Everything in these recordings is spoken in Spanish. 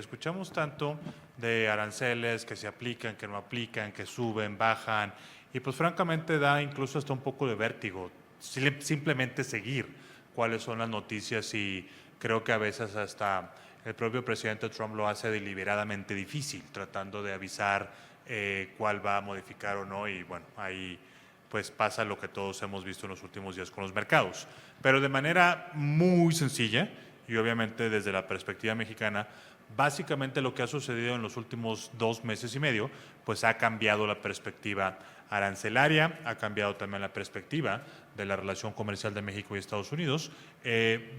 escuchamos tanto de aranceles que se aplican, que no aplican, que suben, bajan, y pues francamente da incluso hasta un poco de vértigo simplemente seguir cuáles son las noticias, y creo que a veces hasta el propio presidente Trump lo hace deliberadamente difícil, tratando de avisar cuál va a modificar o no, y bueno, ahí pues pasa lo que todos hemos visto en los últimos días con los mercados. Pero de manera muy sencilla, y obviamente desde la perspectiva mexicana, básicamente lo que ha sucedido en los últimos 2 meses y medio, pues ha cambiado la perspectiva arancelaria, ha cambiado también la perspectiva de la relación comercial de México y Estados Unidos,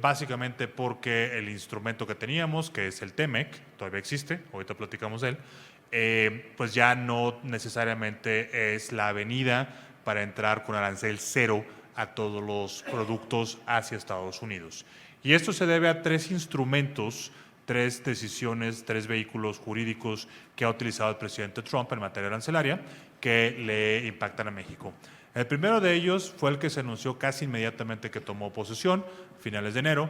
básicamente porque el instrumento que teníamos, que es el TEMEC, todavía existe, ahorita platicamos de él, pues ya no necesariamente es la avenida para entrar con arancel cero a todos los productos hacia Estados Unidos. Y esto se debe a 3 instrumentos, 3 decisiones, 3 vehículos jurídicos que ha utilizado el presidente Trump en materia arancelaria que le impactan a México. El primero de ellos fue el que se anunció casi inmediatamente que tomó posesión, finales de enero,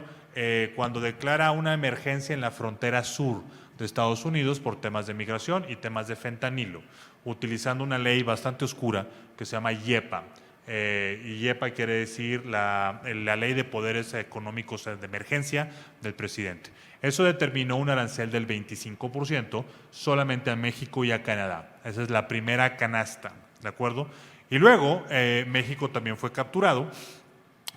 cuando declara una emergencia en la frontera sur de Estados Unidos por temas de migración y temas de fentanilo, utilizando una ley bastante oscura que se llama YEPA. Y YEPA quiere decir la Ley de Poderes Económicos de Emergencia del presidente. Eso determinó un arancel del 25% solamente a México y a Canadá. Esa es la primera canasta, ¿de acuerdo? Y luego México también fue capturado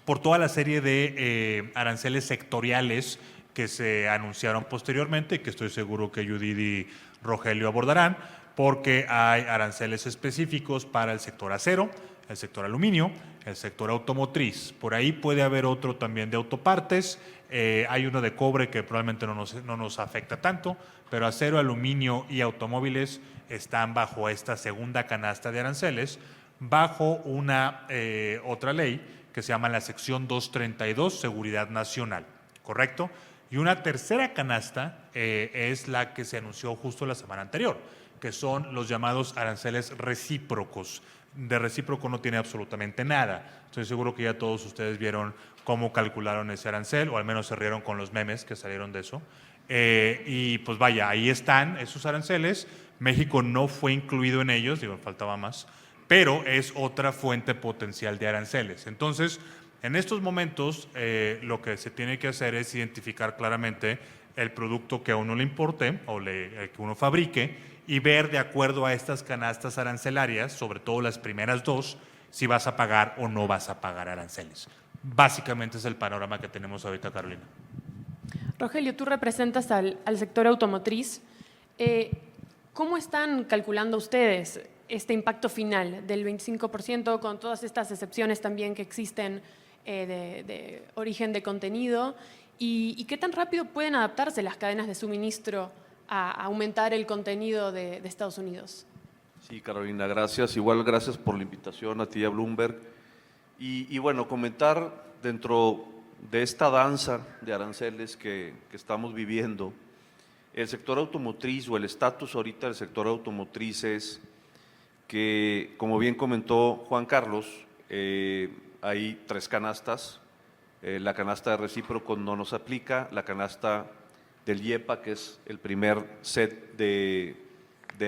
por toda la serie de aranceles sectoriales que se anunciaron posteriormente y que estoy seguro que Judith y Rogelio abordarán, porque hay aranceles específicos para el sector acero, el sector aluminio, el sector automotriz. Por ahí puede haber otro también de autopartes, hay uno de cobre que probablemente no nos afecta tanto, pero acero, aluminio y automóviles están bajo esta segunda canasta de aranceles, bajo una otra ley que se llama la sección 232, Seguridad Nacional, ¿correcto? Y una tercera canasta es la que se anunció justo la semana anterior, que son los llamados aranceles recíprocos. De recíproco no tiene absolutamente nada. Estoy seguro que ya todos ustedes vieron cómo calcularon ese arancel, o al menos se rieron con los memes que salieron de eso. Y pues vaya, ahí están esos aranceles. México no fue incluido en ellos, digo, faltaba más, pero es otra fuente potencial de aranceles. Entonces, en estos momentos, lo que se tiene que hacer es identificar claramente el producto que a uno le importe o que uno fabrique, y ver de acuerdo a estas canastas arancelarias, sobre todo las primeras 2, si vas a pagar o no vas a pagar aranceles. Básicamente es el panorama que tenemos ahorita, Carolina. Rogelio, tú representas al sector automotriz. ¿Cómo están calculando ustedes este impacto final del 25% con todas estas excepciones también que existen de origen de contenido? ¿Y qué tan rápido pueden adaptarse las cadenas de suministro a aumentar el contenido de Estados Unidos? Sí, Carolina, gracias. Igual gracias por la invitación a ti y a Bloomberg. Y bueno, comentar dentro de esta danza de aranceles que estamos viviendo, el sector automotriz o el estatus ahorita del sector automotriz es que, como bien comentó Juan Carlos, hay 3 canastas. La canasta de recíproco no nos aplica, la canasta del YEPA, que es el primer set de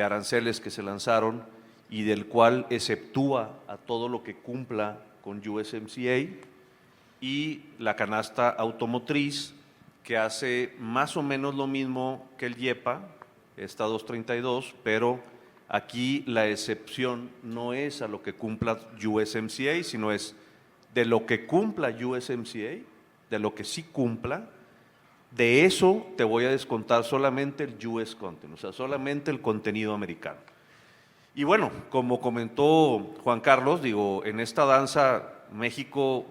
aranceles que se lanzaron y del cual exceptúa a todo lo que cumpla con USMCA, y la canasta automotriz, que hace más o menos lo mismo que el YEPA, esta 232, pero aquí la excepción no es a lo que cumpla USMCA, sino es de lo que cumpla USMCA, de lo que sí cumpla. De eso te voy a descontar solamente el US content, o sea, solamente el contenido americano. Y bueno, como comentó Juan Carlos, digo, en esta danza México,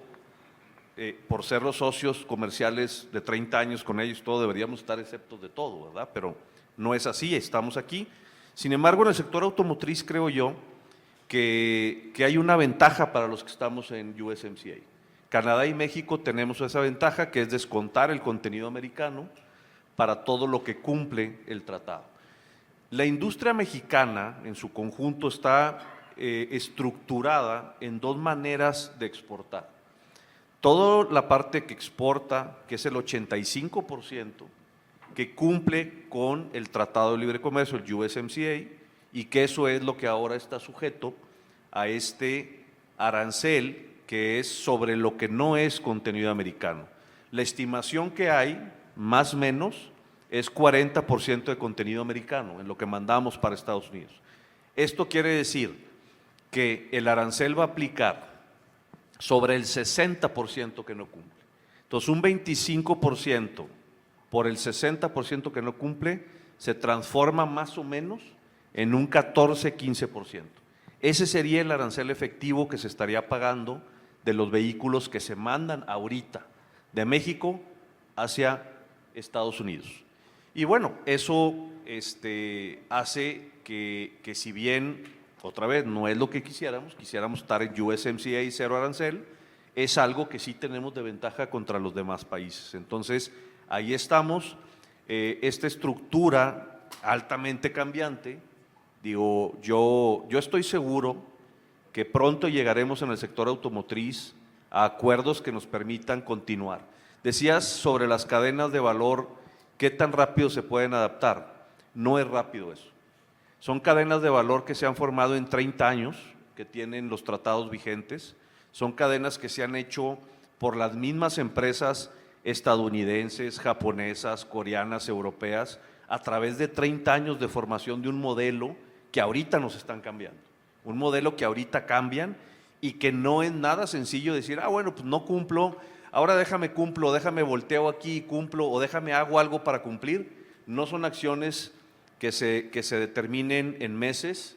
por ser los socios comerciales de 30 años con ellos, todo deberíamos estar exceptos de todo, ¿verdad? Pero no es así, estamos aquí. Sin embargo, en el sector automotriz creo yo que hay una ventaja para los que estamos en USMCA. Canadá y México tenemos esa ventaja, que es descontar el contenido americano para todo lo que cumple el tratado. La industria mexicana en su conjunto está estructurada en 2 maneras de exportar. Toda la parte que exporta, que es el 85%, que cumple con el Tratado de Libre Comercio, el USMCA, y que eso es lo que ahora está sujeto a este arancel que es sobre lo que no es contenido americano. La estimación que hay, más o menos, es 40% de contenido americano en lo que mandamos para Estados Unidos. Esto quiere decir que el arancel va a aplicar sobre el 60% que no cumple. Entonces, un 25% por el 60% que no cumple se transforma más o menos en un 14-15%. Ese sería el arancel efectivo que se estaría pagando de los vehículos que se mandan ahorita de México hacia Estados Unidos. Y bueno, eso hace que si bien, otra vez, no es lo que quisiéramos estar en USMCA y cero arancel, es algo que sí tenemos de ventaja contra los demás países. Entonces, ahí estamos, esta estructura altamente cambiante, digo, yo estoy seguro que pronto llegaremos en el sector automotriz a acuerdos que nos permitan continuar. Decías sobre las cadenas de valor, ¿qué tan rápido se pueden adaptar? No es rápido eso. Son cadenas de valor que se han formado en 30 años, que tienen los tratados vigentes, son cadenas que se han hecho por las mismas empresas estadounidenses, japonesas, coreanas, europeas, a través de 30 años de formación de un modelo que ahorita nos están cambiando, un modelo que ahorita cambian y que no es nada sencillo decir, bueno, pues no cumplo, ahora déjame cumplo, déjame volteo aquí y cumplo, o déjame hago algo para cumplir. No son acciones que se determinen en meses,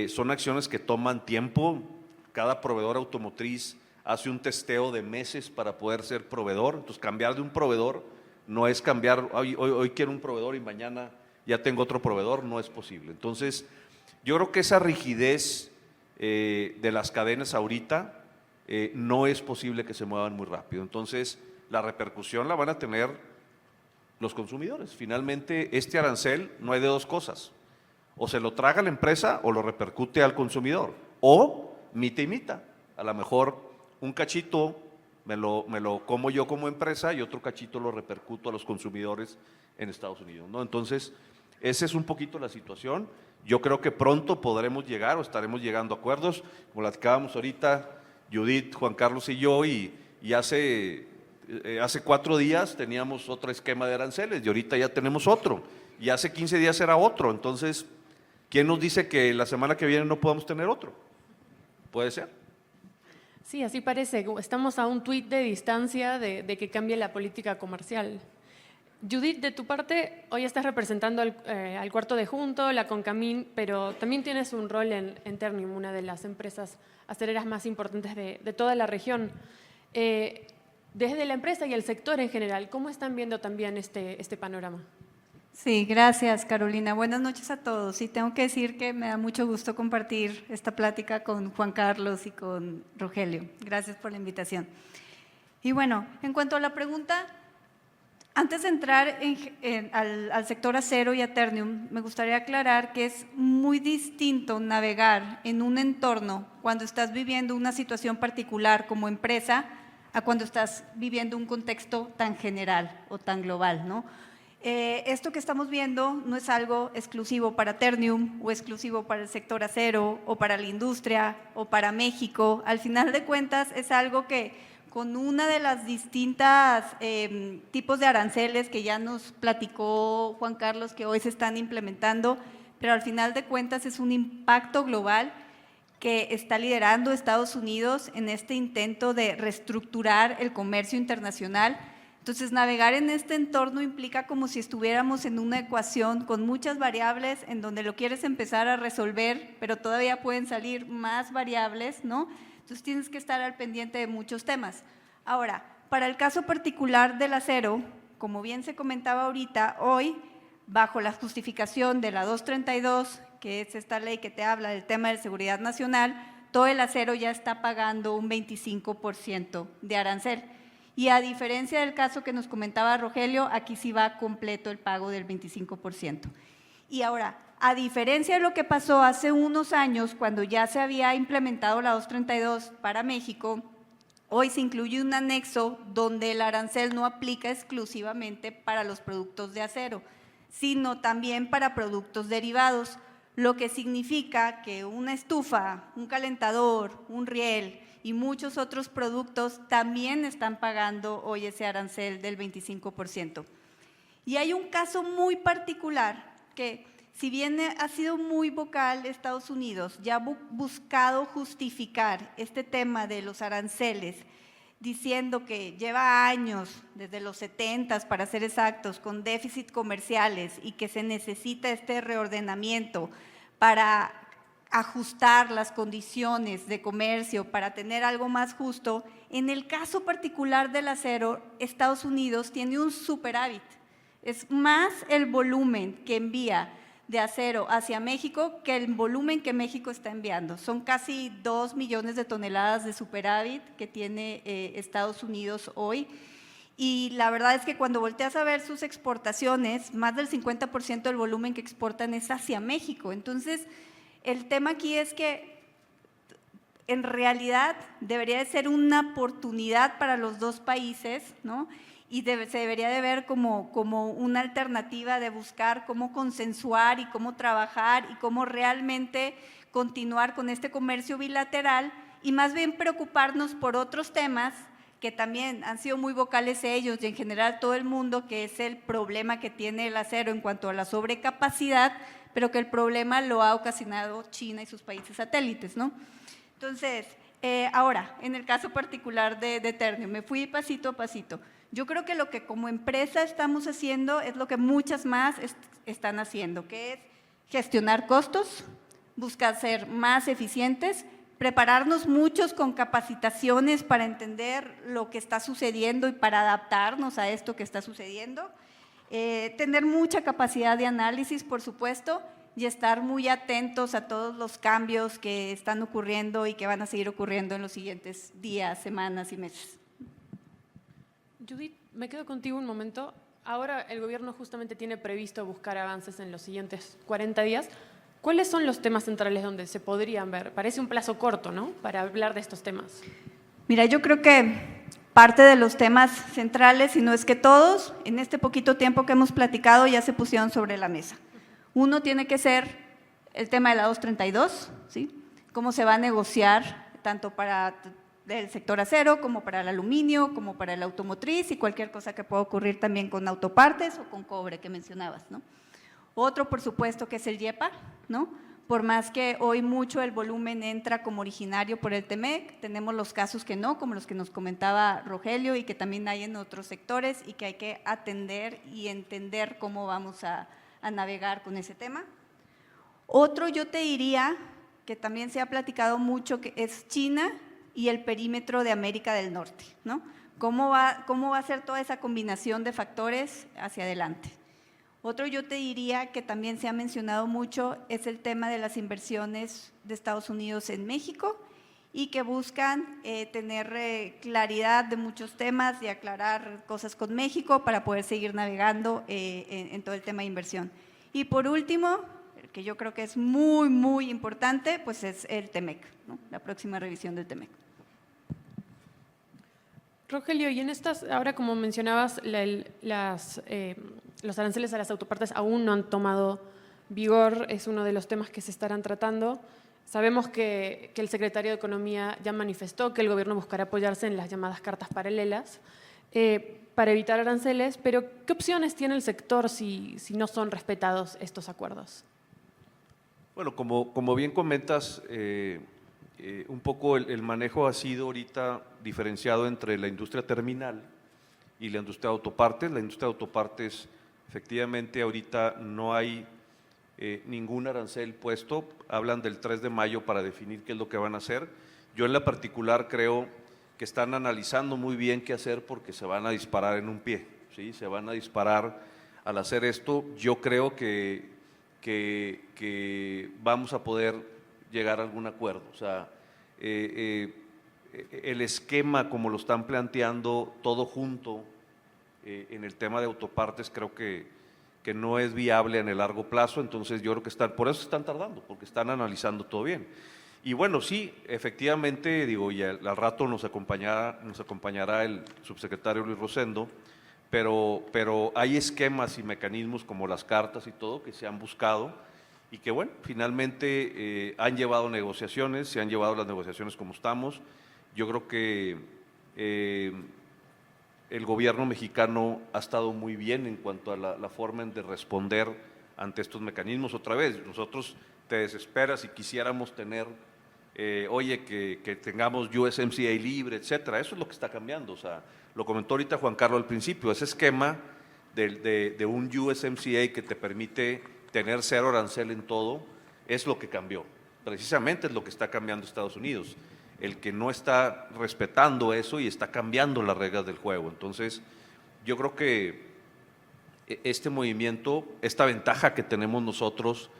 son acciones que toman tiempo. Cada proveedor automotriz hace un testeo de meses para poder ser proveedor. Entonces, cambiar de un proveedor no es cambiar, hoy quiero un proveedor y mañana ya tengo otro proveedor, no es posible. Entonces, yo creo que esa rigidez de las cadenas ahorita no es posible que se muevan muy rápido. Entonces, la repercusión la van a tener los consumidores. Finalmente, este arancel no hay de dos cosas. O se lo traga la empresa o lo repercute al consumidor. O mita y mita. A lo mejor un cachito me lo como yo como empresa y otro cachito lo repercuto a los consumidores en Estados Unidos, ¿no? Entonces, esa es un poquito la situación. Yo creo que pronto podremos llegar o estaremos llegando a acuerdos, como platicábamos ahorita Judith, Juan Carlos y yo, y hace 4 días teníamos otro esquema de aranceles y ahorita ya tenemos otro, y hace 15 días era otro. Entonces, ¿quién nos dice que la semana que viene no podamos tener otro? ¿Puede ser? Sí, así parece. Estamos a un tuit de distancia de que cambie la política comercial. Judith, de tu parte, hoy estás representando al Cuarto de Junto, la Concamín, pero también tienes un rol en Ternium, una de las empresas acereras más importantes de toda la región. Desde la empresa y el sector en general, ¿cómo están viendo también este panorama? Sí, gracias Carolina. Buenas noches a todos. Y tengo que decir que me da mucho gusto compartir esta plática con Juan Carlos y con Rogelio. Gracias por la invitación. Y bueno, en cuanto a la pregunta, antes de entrar al sector acero y a Ternium, me gustaría aclarar que es muy distinto navegar en un entorno cuando estás viviendo una situación particular como empresa a cuando estás viviendo un contexto tan general o tan global, ¿no? Esto que estamos viendo no es algo exclusivo para Ternium o exclusivo para el sector acero o para la industria o para México. Al final de cuentas es algo que con una de las distintas tipos de aranceles que ya nos platicó Juan Carlos que hoy se están implementando, pero al final de cuentas es un impacto global que está liderando Estados Unidos en este intento de reestructurar el comercio internacional. Entonces, navegar en este entorno implica como si estuviéramos en una ecuación con muchas variables en donde lo quieres empezar a resolver, pero todavía pueden salir más variables, ¿no? Entonces, tienes que estar al pendiente de muchos temas. Ahora, para el caso particular del acero, como bien se comentaba ahorita, hoy, bajo la justificación de la 232, que es esta ley que te habla del tema de seguridad nacional, todo el acero ya está pagando un 25% de arancel. Y a diferencia del caso que nos comentaba Rogelio, aquí sí va completo el pago del 25%. Y ahora, a diferencia de lo que pasó hace unos años, cuando ya se había implementado la 232 para México, hoy se incluye un anexo donde el arancel no aplica exclusivamente para los productos de acero, sino también para productos derivados, lo que significa que una estufa, un calentador, un riel y muchos otros productos también están pagando hoy ese arancel del 25%. Y hay un caso muy particular que, si bien ha sido muy vocal Estados Unidos, ya ha buscado justificar este tema de los aranceles, diciendo que lleva años, desde los 70 para ser exactos, con déficit comerciales y que se necesita este reordenamiento para ajustar las condiciones de comercio, para tener algo más justo. En el caso particular del acero, Estados Unidos tiene un superávit. Es más el volumen que envía de acero hacia México que el volumen que México está enviando. Son casi 2 millones de toneladas de superávit que tiene Estados Unidos hoy. Y la verdad es que cuando volteas a ver sus exportaciones, más del 50% del volumen que exportan es hacia México. Entonces, el tema aquí es que en realidad debería de ser una oportunidad para los dos países, ¿no? Y se debería de ver como una alternativa de buscar cómo consensuar y cómo trabajar y cómo realmente continuar con este comercio bilateral y más bien preocuparnos por otros temas que también han sido muy vocales ellos y en general todo el mundo, que es el problema que tiene el acero en cuanto a la sobrecapacidad, pero que el problema lo ha ocasionado China y sus países satélites, ¿no? Entonces, ahora, en el caso particular de Ternium, me fui pasito a pasito. Yo creo que lo que como empresa estamos haciendo es lo que muchas más están haciendo, que es gestionar costos, buscar ser más eficientes, prepararnos muchos con capacitaciones para entender lo que está sucediendo y para adaptarnos a esto que está sucediendo, tener mucha capacidad de análisis, por supuesto, y estar muy atentos a todos los cambios que están ocurriendo y que van a seguir ocurriendo en los siguientes días, semanas y meses. Judith, me quedo contigo un momento. Ahora el gobierno justamente tiene previsto buscar avances en los siguientes 40 días. ¿Cuáles son los temas centrales donde se podrían ver? Parece un plazo corto, ¿no?, para hablar de estos temas. Mira, yo creo que parte de los temas centrales, si no es que todos, en este poquito tiempo que hemos platicado ya se pusieron sobre la mesa. Uno tiene que ser el tema de la 232, ¿sí? Cómo se va a negociar tanto para el sector acero como para el aluminio, como para el automotriz y cualquier cosa que pueda ocurrir también con autopartes o con cobre que mencionabas, ¿no? Otro, por supuesto, que es el YEPA, ¿no? Por más que hoy mucho el volumen entra como originario por el TEMEC, tenemos los casos que no, como los que nos comentaba Rogelio y que también hay en otros sectores y que hay que atender y entender cómo vamos a navegar con ese tema. Otro, yo te diría, que también se ha platicado mucho, que es China y el perímetro de América del Norte, ¿no? ¿Cómo va a ser toda esa combinación de factores hacia adelante? Otro, yo te diría, que también se ha mencionado mucho, es el tema de las inversiones de Estados Unidos en México y que buscan tener claridad de muchos temas y aclarar cosas con México para poder seguir navegando en todo el tema de inversión. Y por último, el que yo creo que es muy, muy importante, pues es el TEMEC, ¿no? La próxima revisión del TEMEC. Rogelio, y en estas, ahora como mencionabas, los aranceles a las autopartes aún no han tomado vigor, es uno de los temas que se estarán tratando. Sabemos que el secretario de Economía ya manifestó que el gobierno buscará apoyarse en las llamadas cartas paralelas para evitar aranceles, pero ¿qué opciones tiene el sector si no son respetados estos acuerdos? Bueno, como bien comentas, un poco el manejo ha sido ahorita diferenciado entre la industria terminal y la industria de autopartes. La industria de autopartes, efectivamente, ahorita no hay ningún arancel puesto. Hablan del 3 de mayo para definir qué es lo que van a hacer. Yo en la particular creo que están analizando muy bien qué hacer porque se van a disparar en un pie, ¿sí? Se van a disparar al hacer esto. Yo creo que vamos a poder llegar a algún acuerdo. O sea, el esquema como lo están planteando todo junto en el tema de autopartes creo que no es viable en el largo plazo, entonces yo creo que por eso están tardando, porque están analizando todo bien. Y bueno, sí, efectivamente, digo, y al rato nos acompañará el subsecretario Luis Rosendo, pero hay esquemas y mecanismos como las cartas y todo que se han buscado y que, bueno, finalmente han llevado negociaciones, se han llevado las negociaciones como estamos. Yo creo que el gobierno mexicano ha estado muy bien en cuanto a la forma de responder ante estos mecanismos. Otra vez, nosotros te desesperas si quisiéramos tener, oye, que tengamos USMCA libre, etcétera. Eso es lo que está cambiando. O sea, lo comentó ahorita Juan Carlos al principio, ese esquema de un USMCA que te permite tener cero arancel en todo, es lo que cambió. Precisamente es lo que está cambiando Estados Unidos. El que no está respetando eso y está cambiando las reglas del juego. Entonces, yo creo que este movimiento, esta ventaja que tenemos nosotros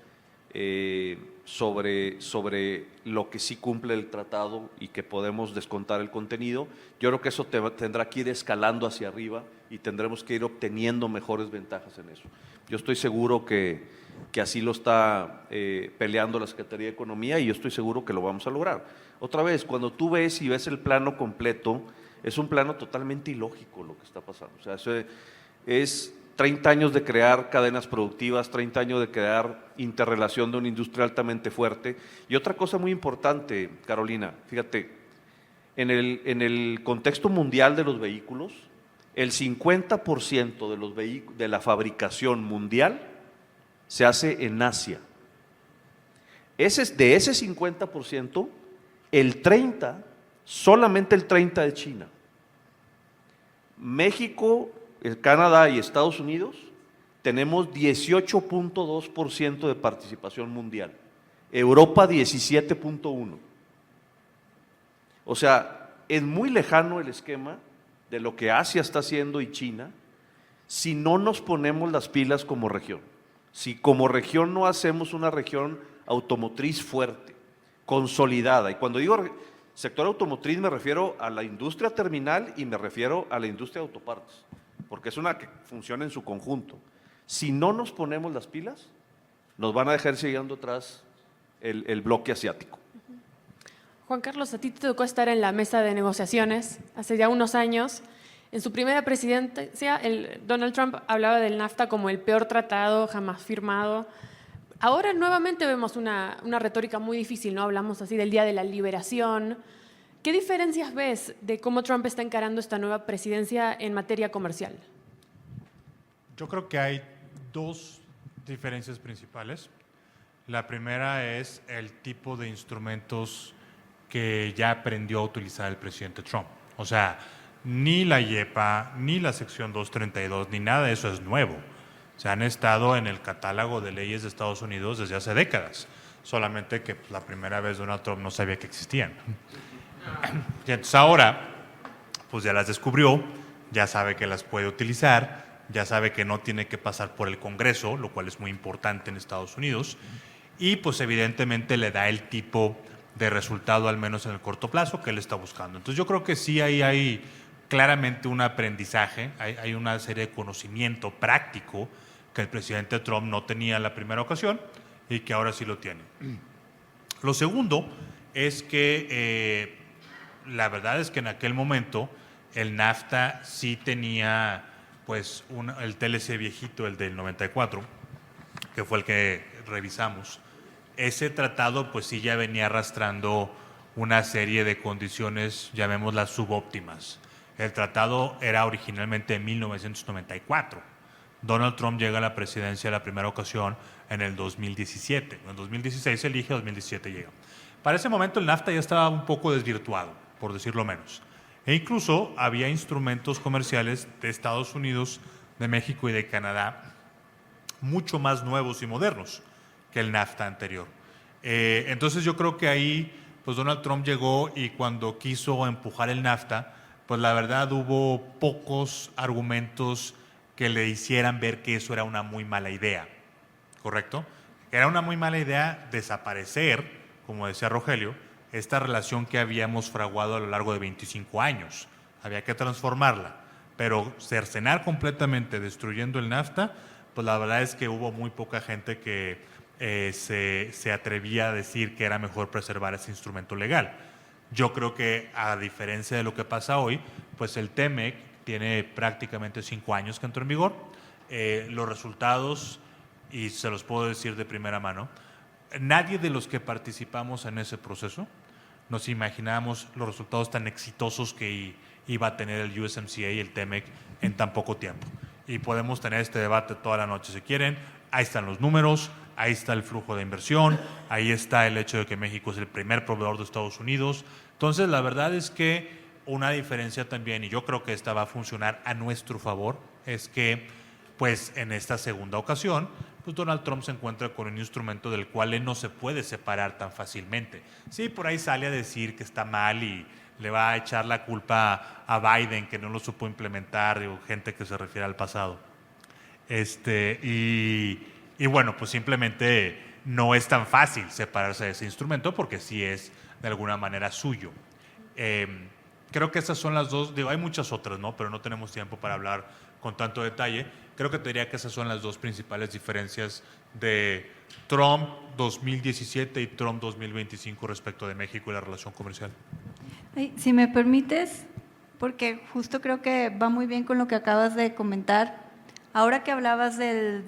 sobre lo que sí cumple el tratado y que podemos descontar el contenido, yo creo que eso tendrá que ir escalando hacia arriba y tendremos que ir obteniendo mejores ventajas en eso. Yo estoy seguro que así lo está peleando la Secretaría de Economía y yo estoy seguro que lo vamos a lograr. Otra vez, cuando tú ves y ves el plano completo, es un plano totalmente ilógico lo que está pasando. O sea, eso es 30 años de crear cadenas productivas, 30 años de crear interrelación de una industria altamente fuerte. Y otra cosa muy importante, Carolina, fíjate, en el contexto mundial de los vehículos, el 50% de la fabricación mundial se hace en Asia. De ese 50%, solamente el 30% de China. México, Canadá y Estados Unidos tenemos 18.2% de participación mundial. Europa 17.1%. O sea, es muy lejano el esquema de lo que Asia está haciendo y China si no nos ponemos las pilas como región. Si como región no hacemos una región automotriz fuerte, consolidada. Y cuando digo sector automotriz me refiero a la industria terminal y me refiero a la industria de autopartes, porque es una que funciona en su conjunto. Si no nos ponemos las pilas, nos van a dejar siguiendo atrás el bloque asiático. Juan Carlos, a ti te tocó estar en la mesa de negociaciones hace ya unos años. En su primera presidencia, Donald Trump hablaba del NAFTA como el peor tratado jamás firmado. Ahora nuevamente vemos una retórica muy difícil, ¿no? Hablamos así del Día de la Liberación. ¿Qué diferencias ves de cómo Trump está encarando esta nueva presidencia en materia comercial? Yo creo que hay dos diferencias principales. La primera es el tipo de instrumentos que ya aprendió a utilizar el presidente Trump. O sea, ni la IEPA, ni la sección 232, ni nada de eso es nuevo. Se han estado en el catálogo de leyes de Estados Unidos desde hace décadas, solamente que la primera vez Donald Trump no sabía que existían. Y entonces ahora, pues ya las descubrió, ya sabe que las puede utilizar, ya sabe que no tiene que pasar por el Congreso, lo cual es muy importante en Estados Unidos, y pues evidentemente le da el tipo de resultado, al menos en el corto plazo, que él está buscando. Entonces yo creo que sí hay claramente un aprendizaje, hay una serie de conocimiento práctico que el presidente Trump no tenía en la primera ocasión y que ahora sí lo tiene. Lo segundo es que la verdad es que en aquel momento el NAFTA sí tenía pues el TLC viejito, el del 94, que fue el que revisamos. Ese tratado pues sí ya venía arrastrando una serie de condiciones, llamémoslas subóptimas. El tratado era originalmente de 1994. Donald Trump llega a la presidencia la primera ocasión en el 2017. En 2016 se elige, en 2017 llega. Para ese momento el NAFTA ya estaba un poco desvirtuado, por decirlo menos. E incluso había instrumentos comerciales de Estados Unidos, de México y de Canadá mucho más nuevos y modernos que el NAFTA anterior. Entonces yo creo que ahí pues Donald Trump llegó y cuando quiso empujar el NAFTA, pues la verdad hubo pocos argumentos que le hicieran ver que eso era una muy mala idea, ¿correcto? Era una muy mala idea desaparecer, como decía Rogelio, esta relación que habíamos fraguado a lo largo de 25 años. Había que transformarla, pero cercenar completamente destruyendo el NAFTA, pues la verdad es que hubo muy poca gente que se atrevía a decir que era mejor preservar ese instrumento legal. Yo creo que, a diferencia de lo que pasa hoy, pues el TEMEC tiene prácticamente 5 años que entró en vigor. Los resultados, y se los puedo decir de primera mano, nadie de los que participamos en ese proceso nos imaginábamos los resultados tan exitosos que iba a tener el USMCA y el TEMEC en tan poco tiempo. Y podemos tener este debate toda la noche si quieren. Ahí están los números, ahí está el flujo de inversión, ahí está el hecho de que México es el primer proveedor de Estados Unidos. Entonces, la verdad es que una diferencia también, y yo creo que esta va a funcionar a nuestro favor, es que pues en esta segunda ocasión, pues Donald Trump se encuentra con un instrumento del cual él no se puede separar tan fácilmente. Sí, por ahí sale a decir que está mal y le va a echar la culpa a Biden que no lo supo implementar, o gente que se refiere al pasado. Y bueno, pues simplemente no es tan fácil separarse de ese instrumento porque sí es de alguna manera suyo. Creo que esas son las dos, digo, hay muchas otras, ¿no? Pero no tenemos tiempo para hablar con tanto detalle. Creo que te diría que esas son las dos principales diferencias de Trump 2017 y Trump 2025 respecto de México y la relación comercial. Ay, si me permites, porque justo creo que va muy bien con lo que acabas de comentar. Ahora que hablabas del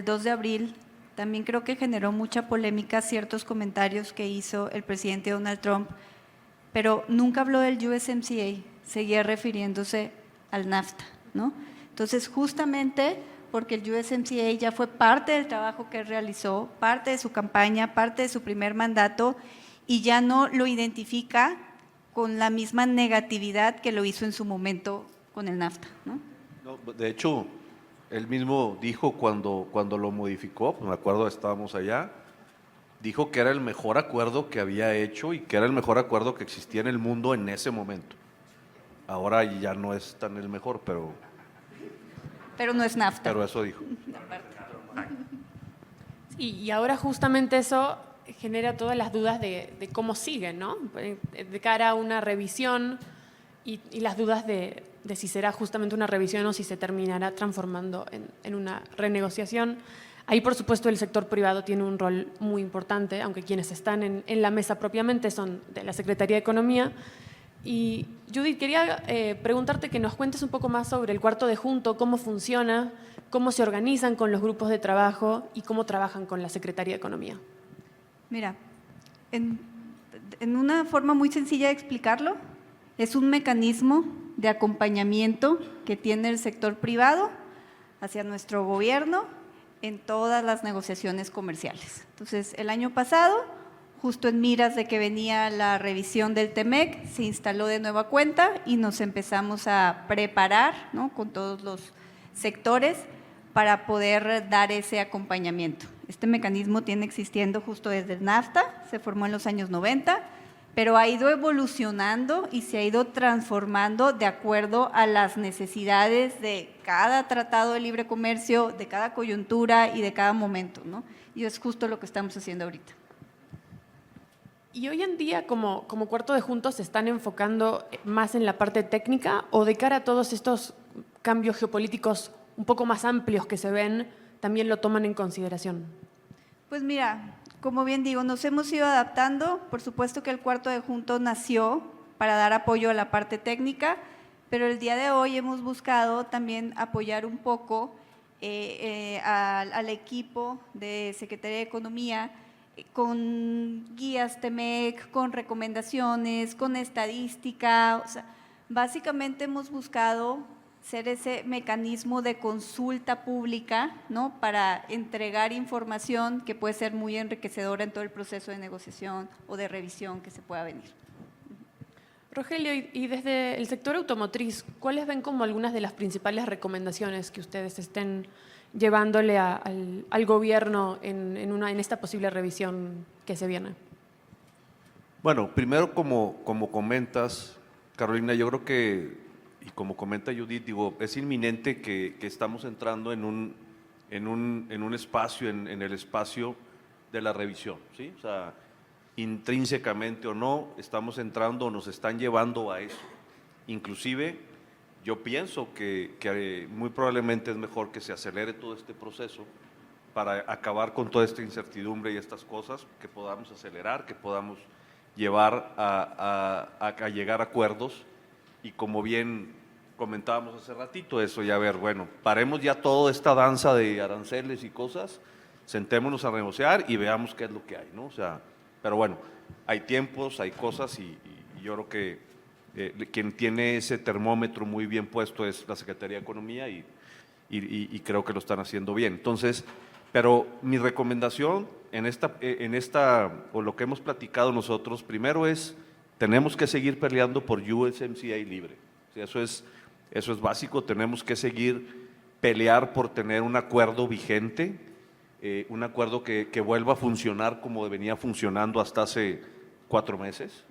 2 de abril, también creo que generó mucha polémica ciertos comentarios que hizo el presidente Donald Trump, pero nunca habló del USMCA, seguía refiriéndose al NAFTA, ¿no? Entonces, justamente porque el USMCA ya fue parte del trabajo que él realizó, parte de su campaña, parte de su primer mandato, y ya no lo identifica con la misma negatividad que lo hizo en su momento con el NAFTA, ¿no? No, de hecho, él mismo dijo cuando lo modificó, pues me acuerdo, estábamos allá, dijo que era el mejor acuerdo que había hecho y que era el mejor acuerdo que existía en el mundo en ese momento. Ahora ya no es tan el mejor, pero no es NAFTA. Pero eso dijo. Y ahora justamente eso genera todas las dudas de cómo sigue, ¿no? De cara a una revisión y las dudas de si será justamente una revisión o si se terminará transformando en una renegociación. Ahí, por supuesto, el sector privado tiene un rol muy importante, aunque quienes están en la mesa propiamente son de la Secretaría de Economía. Y Judith, quería preguntarte que nos cuentes un poco más sobre el cuarto de junto, cómo funciona, cómo se organizan con los grupos de trabajo y cómo trabajan con la Secretaría de Economía. Mira, en una forma muy sencilla de explicarlo, es un mecanismo de acompañamiento que tiene el sector privado hacia nuestro gobierno en todas las negociaciones comerciales. Entonces, el año pasado, justo en miras de que venía la revisión del TEMEC, se instaló de nueva cuenta y nos empezamos a preparar, ¿no?, con todos los sectores para poder dar ese acompañamiento. Este mecanismo tiene existiendo justo desde el NAFTA, se formó en los años 90, pero ha ido evolucionando y se ha ido transformando de acuerdo a las necesidades de cada tratado de libre comercio, de cada coyuntura y de cada momento, ¿no? Y es justo lo que estamos haciendo ahorita. ¿Y hoy en día, como cuarto de juntos, se están enfocando más en la parte técnica o de cara a todos estos cambios geopolíticos un poco más amplios que se ven, también lo toman en consideración? Pues mira, como bien digo, nos hemos ido adaptando. Por supuesto que el cuarto de junto nació para dar apoyo a la parte técnica, pero el día de hoy hemos buscado también apoyar un poco al equipo de Secretaría de Economía con guías TEMEC, con recomendaciones, con estadística. O sea, básicamente hemos buscado ser ese mecanismo de consulta pública, ¿no?, para entregar información que puede ser muy enriquecedora en todo el proceso de negociación o de revisión que se pueda venir. Rogelio, y desde el sector automotriz, ¿cuáles ven como algunas de las principales recomendaciones que ustedes estén llevándole al gobierno en esta posible revisión que se viene? Bueno, primero como comentas, Carolina, yo creo que, y como comenta Judith, digo, es inminente que estamos entrando en un espacio, en el espacio de la revisión, ¿sí? O sea, intrínsecamente o no, estamos entrando o nos están llevando a eso. Inclusive, yo pienso que muy probablemente es mejor que se acelere todo este proceso para acabar con toda esta incertidumbre y estas cosas, que podamos acelerar, que podamos llevar a llegar a acuerdos y como bien comentábamos hace ratito, eso ya ver, bueno, paremos ya toda esta danza de aranceles y cosas, sentémonos a negociar y veamos qué es lo que hay, ¿no? O sea, pero bueno, hay tiempos, hay cosas y yo creo que quien tiene ese termómetro muy bien puesto es la Secretaría de Economía y creo que lo están haciendo bien. Entonces, pero mi recomendación en esta, o lo que hemos platicado nosotros, primero es, tenemos que seguir peleando por USMCA libre. O sea, eso es básico, tenemos que seguir pelear por tener un acuerdo vigente, un acuerdo que vuelva a funcionar como venía funcionando hasta hace 4 meses,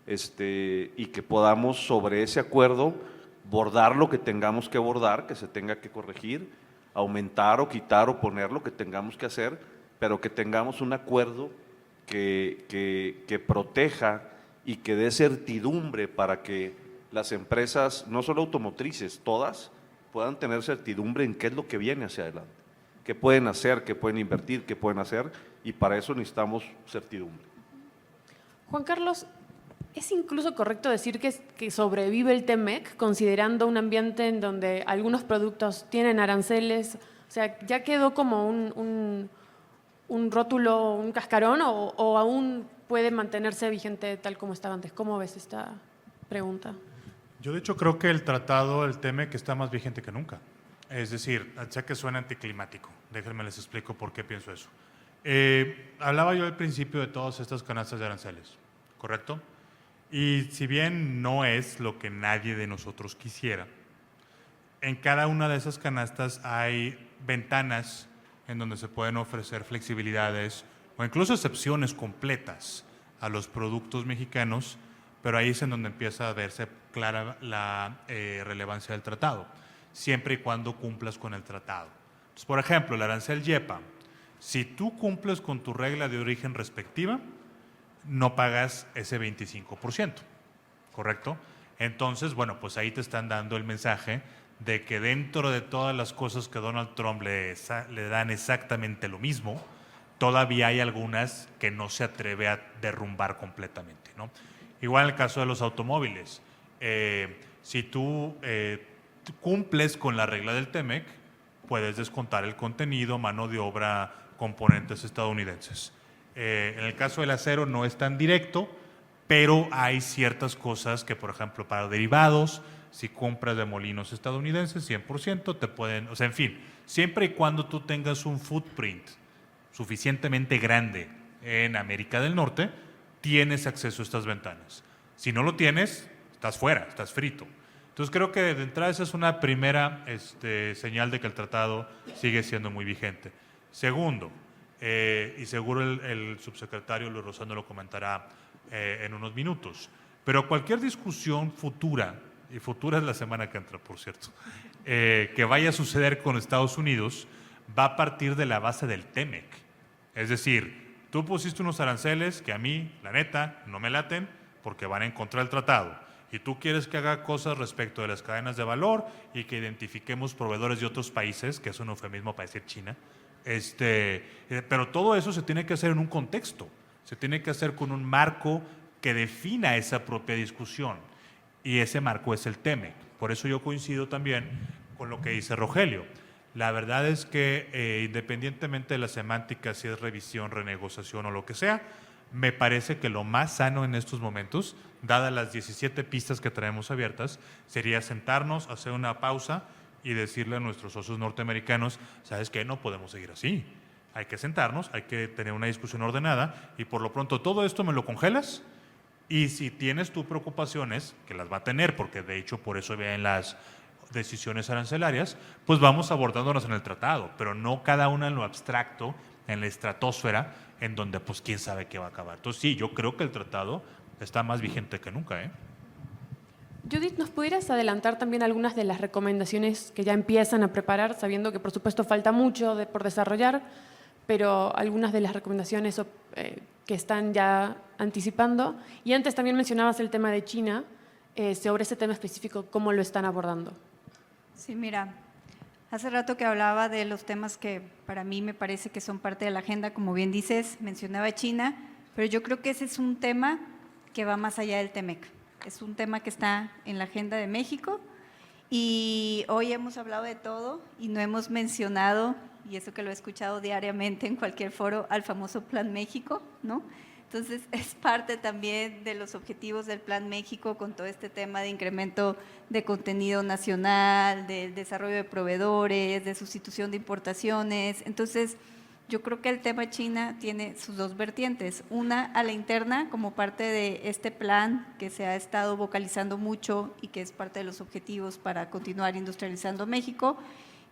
y que podamos sobre ese acuerdo bordar lo que tengamos que bordar, que se tenga que corregir, aumentar o quitar o poner lo que tengamos que hacer, pero que tengamos un acuerdo que proteja y que dé certidumbre para que las empresas, no solo automotrices, todas, puedan tener certidumbre en qué es lo que viene hacia adelante, qué pueden hacer, qué pueden invertir, qué pueden hacer, y para eso necesitamos certidumbre. Juan Carlos, ¿es incluso correcto decir que sobrevive el TEMEC, considerando un ambiente en donde algunos productos tienen aranceles? O sea, ¿ya quedó como un rótulo, un cascarón, o aún puede mantenerse vigente tal como estaba antes? ¿Cómo ves esta pregunta? Yo de hecho creo que el tratado, el TEMEC, está más vigente que nunca. Es decir, sé que suena anticlimático, déjenme les explico por qué pienso eso. Hablaba yo al principio de todas estas canastas de aranceles, ¿correcto? Y si bien no es lo que nadie de nosotros quisiera, en cada una de esas canastas hay ventanas en donde se pueden ofrecer flexibilidades o incluso excepciones completas a los productos mexicanos, pero ahí es en donde empieza a verse clara la relevancia del tratado, siempre y cuando cumplas con el tratado. Entonces, por ejemplo, el arancel YEPA, si tú cumples con tu regla de origen respectiva, no pagas ese 25%, ¿correcto? Entonces, bueno, pues ahí te están dando el mensaje de que dentro de todas las cosas que Donald Trump le dan exactamente lo mismo, todavía hay algunas que no se atreve a derrumbar completamente, ¿no? Igual en el caso de los automóviles, si tú cumples con la regla del TEMEC, puedes descontar el contenido, mano de obra, componentes estadounidenses. En el caso del acero no es tan directo, pero hay ciertas cosas que, por ejemplo, para derivados, si compras de molinos estadounidenses, 100% te pueden, o sea, en fin, siempre y cuando tú tengas un footprint suficientemente grande en América del Norte, tienes acceso a estas ventanas. Si no lo tienes, estás fuera, estás frito. Entonces creo que de entrada esa es una primera señal de que el tratado sigue siendo muy vigente. Segundo, y seguro el subsecretario Luis Rosando lo comentará en unos minutos, pero cualquier discusión futura, y futura es la semana que entra, por cierto, que vaya a suceder con Estados Unidos, va a partir de la base del TEMEC. Es decir, tú pusiste unos aranceles que a mí, la neta, no me laten porque van en contra del tratado. Y tú quieres que haga cosas respecto de las cadenas de valor y que identifiquemos proveedores de otros países, que es un eufemismo para decir China. Pero todo eso se tiene que hacer en un contexto, se tiene que hacer con un marco que defina esa propia discusión. Y ese marco es el TEMEC. Por eso yo coincido también con lo que dice Rogelio. La verdad es que independientemente de la semántica, si es revisión, renegociación o lo que sea, me parece que lo más sano en estos momentos, dadas las 17 pistas que traemos abiertas, sería sentarnos, hacer una pausa y decirle a nuestros socios norteamericanos, ¿sabes qué? No podemos seguir así. Hay que sentarnos, hay que tener una discusión ordenada y por lo pronto todo esto me lo congelas y si tienes tus preocupaciones, que las va a tener porque de hecho por eso vienen las decisiones arancelarias, pues vamos abordándolas en el tratado, pero no cada una en lo abstracto, en la estratosfera, en donde pues quién sabe qué va a acabar. Entonces sí, yo creo que el tratado está más vigente que nunca, ¿eh? Judith, ¿nos pudieras adelantar también algunas de las recomendaciones que ya empiezan a preparar, sabiendo que por supuesto falta mucho por desarrollar, pero algunas de las recomendaciones que están ya anticipando? Y antes también mencionabas el tema de China. sobre ese tema específico, ¿cómo lo están abordando? Sí, mira, hace rato que hablaba de los temas que para mí me parece que son parte de la agenda, como bien dices, mencionaba China, pero yo creo que ese es un tema que va más allá del TEMEC. Es un tema que está en la agenda de México y hoy hemos hablado de todo y no hemos mencionado, y eso que lo he escuchado diariamente en cualquier foro, al famoso Plan México, ¿no? Entonces, es parte también de los objetivos del Plan México con todo este tema de incremento de contenido nacional, del desarrollo de proveedores, de sustitución de importaciones. Entonces, yo creo que el tema China tiene sus dos vertientes. Una a la interna, como parte de este plan que se ha estado vocalizando mucho y que es parte de los objetivos para continuar industrializando México,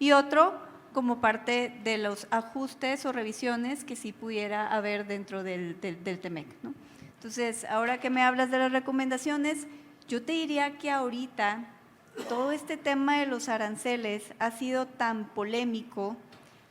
y otro como parte de los ajustes o revisiones que sí pudiera haber dentro del TEMEC, ¿no? Entonces, ahora que me hablas de las recomendaciones, yo te diría que ahorita todo este tema de los aranceles ha sido tan polémico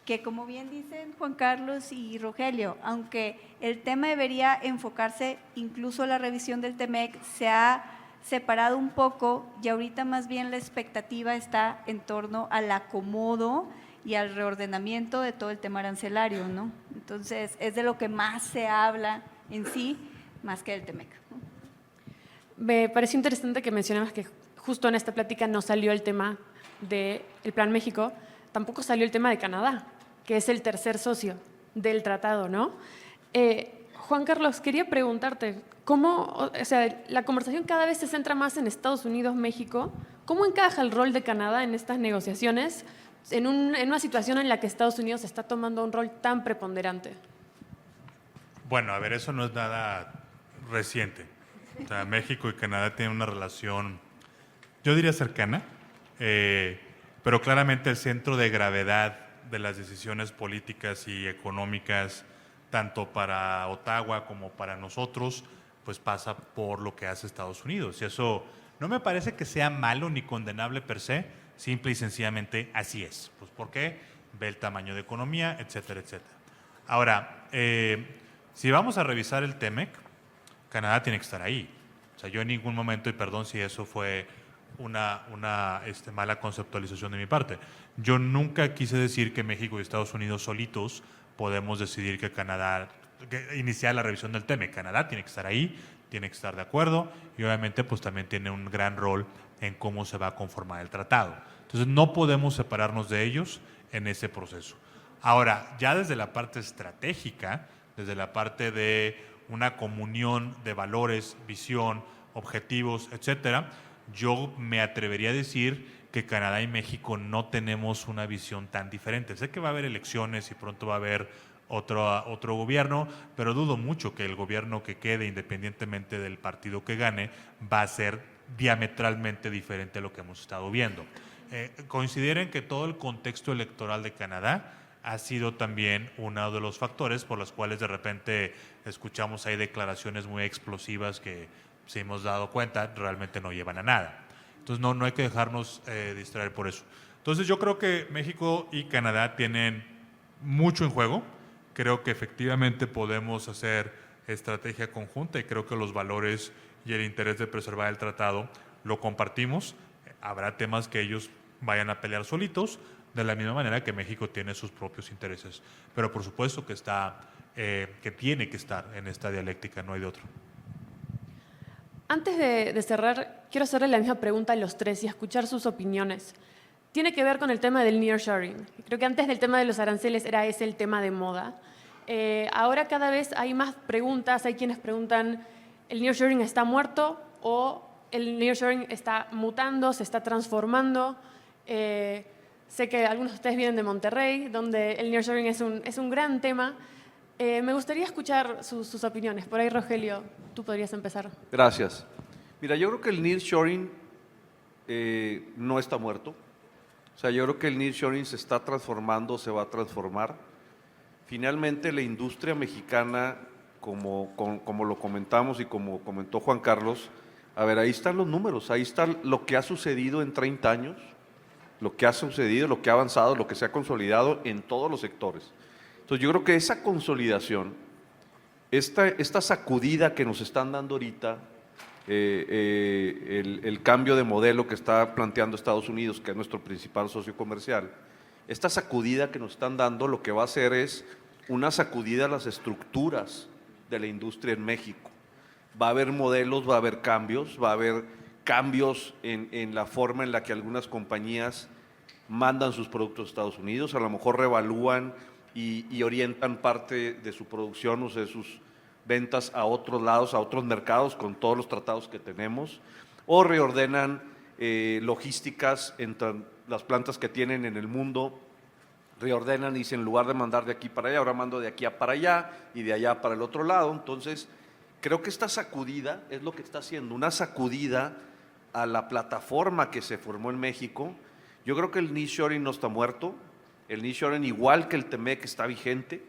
que, como bien dicen Juan Carlos y Rogelio, aunque el tema debería enfocarse, incluso la revisión del TEMEC se ha separado un poco y ahorita más bien la expectativa está en torno al acomodo y al reordenamiento de todo el tema arancelario, ¿no? Entonces, es de lo que más se habla en sí, más que del TEMEC, ¿no? Me pareció interesante que mencionabas que justo en esta plática no salió el tema del Plan México, tampoco salió el tema de Canadá, que es el tercer socio del tratado, ¿no? Juan Carlos, quería preguntarte, ¿cómo, o sea, la conversación cada vez se centra más en Estados Unidos, México? ¿Cómo encaja el rol de Canadá en estas negociaciones en una situación en la que Estados Unidos está tomando un rol tan preponderante? Bueno, a ver, eso no es nada reciente. O sea, México y Canadá tienen una relación, yo diría cercana, pero claramente el centro de gravedad de las decisiones políticas y económicas, tanto para Ottawa como para nosotros, pues pasa por lo que hace Estados Unidos. Y eso no me parece que sea malo ni condenable per se, simple y sencillamente así es. Pues ¿por qué? Ve el tamaño de economía, etcétera, etcétera. Ahora, si vamos a revisar el TEMEC, Canadá tiene que estar ahí. O sea, yo en ningún momento, y perdón si eso fue una mala conceptualización de mi parte, yo nunca quise decir que México y Estados Unidos solitos podemos decidir que Canadá, que iniciar la revisión del TEMEC. Canadá tiene que estar ahí, tiene que estar de acuerdo y obviamente pues también tiene un gran rol en cómo se va a conformar el tratado. Entonces no podemos separarnos de ellos en ese proceso. Ahora, ya desde la parte estratégica, desde la parte de una comunión de valores, visión, objetivos, etcétera, yo me atrevería a decir que Canadá y México no tenemos una visión tan diferente. Sé que va a haber elecciones y pronto va a haber otro gobierno, pero dudo mucho que el gobierno que quede, independientemente del partido que gane, va a ser diametralmente diferente a lo que hemos estado viendo. Consideren que todo el contexto electoral de Canadá ha sido también uno de los factores por los cuales de repente escuchamos ahí declaraciones muy explosivas que, si hemos dado cuenta, realmente no llevan a nada. Entonces no hay que dejarnos distraer por eso. Entonces yo creo que México y Canadá tienen mucho en juego. Creo que efectivamente podemos hacer estrategia conjunta y creo que los valores y el interés de preservar el tratado lo compartimos. Habrá temas que ellos vayan a pelear solitos, de la misma manera que México tiene sus propios intereses. Pero por supuesto que tiene que estar en esta dialéctica, no hay de otro. Antes de cerrar, quiero hacerle la misma pregunta a los tres y escuchar sus opiniones. Tiene que ver con el tema del nearshoring. Creo que antes del tema de los aranceles era ese el tema de moda. Ahora cada vez hay más preguntas, hay quienes preguntan, ¿el nearshoring está muerto o el nearshoring está mutando, se está transformando? Sé que algunos de ustedes vienen de Monterrey, donde el nearshoring es un gran tema. Me gustaría escuchar sus opiniones. Por ahí, Rogelio, tú podrías empezar. Gracias. Mira, yo creo que el nearshoring no está muerto. O sea, yo creo que el nearshoring se está transformando, se va a transformar. Finalmente, la industria mexicana, como lo comentamos y como comentó Juan Carlos, a ver, ahí están los números, ahí está lo que ha sucedido en 30 años, lo que ha sucedido, lo que ha avanzado, lo que se ha consolidado en todos los sectores. Entonces yo creo que esa consolidación, esta sacudida que nos están dando ahorita, el cambio de modelo que está planteando Estados Unidos, que es nuestro principal socio comercial, esta sacudida que nos están dando lo que va a hacer es una sacudida a las estructuras de la industria en México. Va a haber modelos, va a haber cambios en la forma en la que algunas compañías mandan sus productos a Estados Unidos, a lo mejor revalúan y orientan parte de su producción, o sea, sus ventas a otros lados, a otros mercados con todos los tratados que tenemos, o reordenan logísticas entre las plantas que tienen en el mundo, reordenan y dicen, en lugar de mandar de aquí para allá, ahora mando de aquí para allá y de allá para el otro lado. Entonces, creo que esta sacudida es lo que está haciendo, una sacudida a la plataforma que se formó en México. Yo creo que el nearshoring no está muerto, el nearshoring igual que el TEMEC está vigente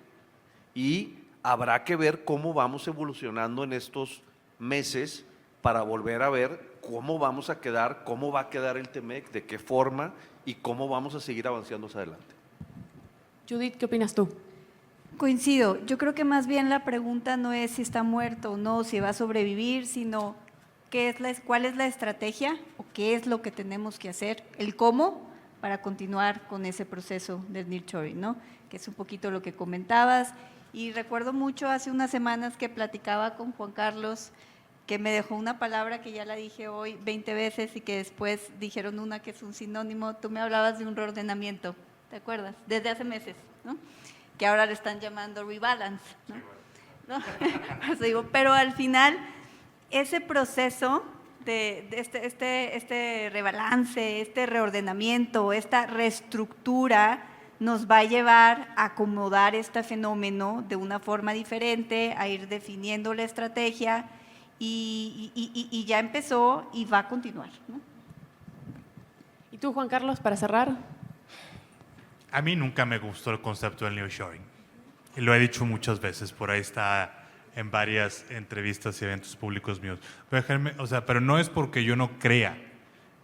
y habrá que ver cómo vamos evolucionando en estos meses para volver a ver cómo vamos a quedar, cómo va a quedar el TEMEC, de qué forma y cómo vamos a seguir avanzando hacia adelante. Judith, ¿qué opinas tú? Coincido, yo creo que más bien la pregunta no es si está muerto o no, si va a sobrevivir, sino cuál es la estrategia o qué es lo que tenemos que hacer, el cómo para continuar con ese proceso del nearshoring, ¿no? Que es un poquito lo que comentabas. Y recuerdo mucho hace unas semanas que platicaba con Juan Carlos, que me dejó una palabra que ya la dije hoy 20 veces y que después dijeron una que es un sinónimo. Tú me hablabas de un reordenamiento, ¿te acuerdas? Desde hace meses, ¿no? Que ahora le están llamando rebalance, ¿no? ¿No? Digo, pero al final, ese proceso de este rebalance, este reordenamiento, esta reestructura, nos va a llevar a acomodar este fenómeno de una forma diferente, a ir definiendo la estrategia y ya empezó y va a continuar, ¿no? ¿Y tú, Juan Carlos, para cerrar? A mí nunca me gustó el concepto del nearshoring. Y lo he dicho muchas veces, por ahí está en varias entrevistas y eventos públicos míos. Pero no es porque yo no crea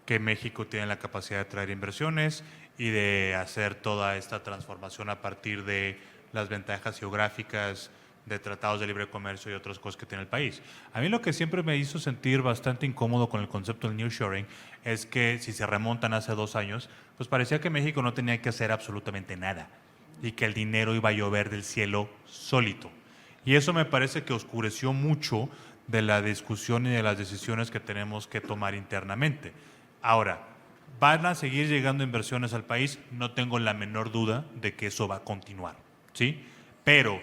que México tiene la capacidad de traer inversiones y de hacer toda esta transformación a partir de las ventajas geográficas, de tratados de libre comercio y otras cosas que tiene el país. A mí lo que siempre me hizo sentir bastante incómodo con el concepto del nearshoring es que, si se remontan hace 2 años, pues parecía que México no tenía que hacer absolutamente nada y que el dinero iba a llover del cielo solito. Y eso me parece que oscureció mucho de la discusión y de las decisiones que tenemos que tomar internamente. Ahora, ¿van a seguir llegando inversiones al país? No tengo la menor duda de que eso va a continuar, ¿sí? Pero,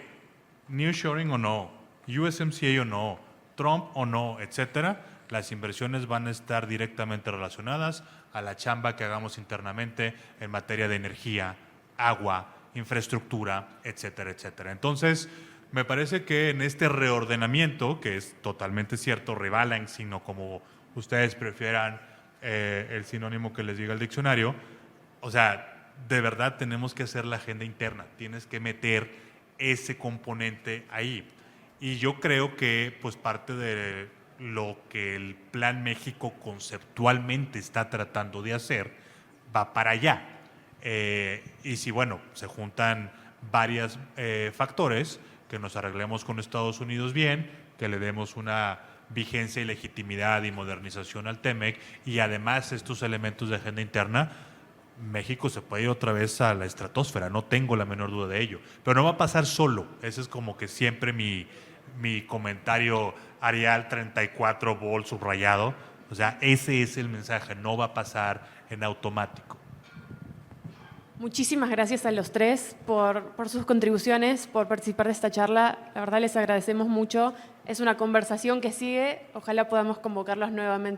nearshoring o no, USMCA o no, Trump o no, etcétera, las inversiones van a estar directamente relacionadas a la chamba que hagamos internamente en materia de energía, agua, infraestructura, etcétera, etcétera. Entonces, me parece que en este reordenamiento, que es totalmente cierto, rebalancing, o como ustedes prefieran el sinónimo que les diga el diccionario, o sea, de verdad tenemos que hacer la agenda interna, tienes que meter ese componente ahí. Y yo creo que pues parte de lo que el Plan México conceptualmente está tratando de hacer va para allá. Y si, bueno, se juntan varios factores, que nos arreglemos con Estados Unidos bien, que le demos una vigencia y legitimidad y modernización al TEMEC, y además estos elementos de agenda interna, México se puede ir otra vez a la estratosfera, no tengo la menor duda de ello. Pero no va a pasar solo, ese es como que siempre mi comentario Arial 34 vol subrayado, o sea, ese es el mensaje, no va a pasar en automático. Muchísimas gracias a los tres por sus contribuciones, por participar de esta charla. La verdad les agradecemos mucho. Es una conversación que sigue. Ojalá podamos convocarlos nuevamente